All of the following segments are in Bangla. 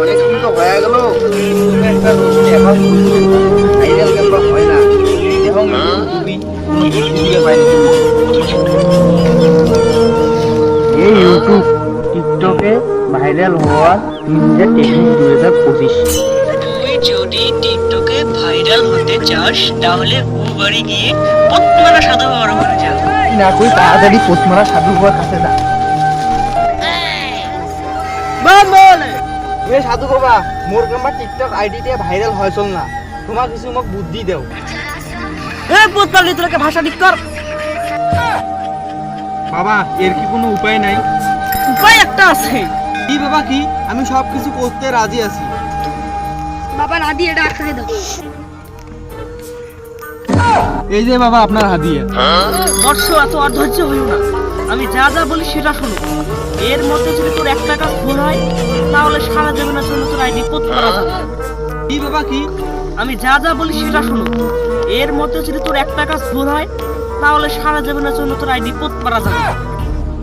অনেকদিন তো হয়ে গেল, তুমি একটা এখন ভাইরাল ক্যাম্পা হয় না এবং তুমি ভিডিও পাইনি। এই ইউটিউব টিকটকে ভাইরাল হওয়ার নিনজা টেকনিক 2025। তুই যদি টিকটকে ভাইরাল হতে চাস তাহলে বাড়ি গিয়ে পদ্মারা সাধু বাবার ঘরে যা। না কই তাড়াতাড়ি পোতমারা সাধু বাবার কাছে যা। এ সাধু বাবা, মোর কাম্বা টিকটক আইডিতে ভাইরাল হয়ছল না, তোমার কিছু মোক বুদ্ধি দেও। এ পদ্মালি তোকে ভাষা ঠিক কর। বাবা এর কি কোনো উপায় নাই? উপায় একটা আছে। কি বাবা কি? আমি সব কিছু করতে রাজি আছি। বাবা রাধি এটা আটকে দাও। এই যে বাবা আপনার হাদিয়া। বর্ষ এত অধৈর্য হইও না, আমি যা যা বলি সেটা শোনো। এর মধ্যে যদি তোর একটা কাজ ভুল হয় তাহলে সারা জীবনের জন্য তোর আইডি পদ্মারা যাবে। কি বাবা কি? আমি যা যা বলি সেটা শোনো। এর মধ্যে যদি তোর একটা কাজ ভুল হয় তাহলে সারা জীবনের জন্য তোর আইডি পদ্মারা যাবে।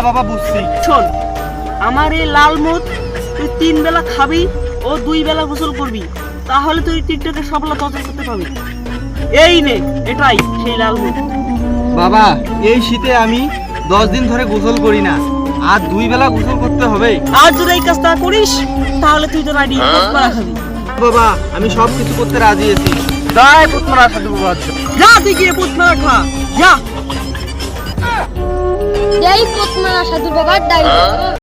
বাবা বুঝছি। শোন, আমার এই লাল মুদ তুই 3 বেলা খাবি ও 2 বেলা গোসল করবি, তাহলে তুই টিকটকে সফলতা অর্জন করতে পারবি। এই নে, এটাই সেই লাল মুদ। বাবা এই শীতে আমি 10 দিন ধরে গোসল করি না, আর 2 বেলা গোসল করতে হবে। আর যদি এই কাজটা করিস তাহলে তুই তোর আইডি পদ্মারা খাবি। বাবা আমি সব কিছু করতে রাজি আছি। যাই পোতমারা সাধু বাবা। যা তুই গিয়ে পদ্মারা খা, যা। এই পদ্মা সাধু বাবার দায়িত্ব।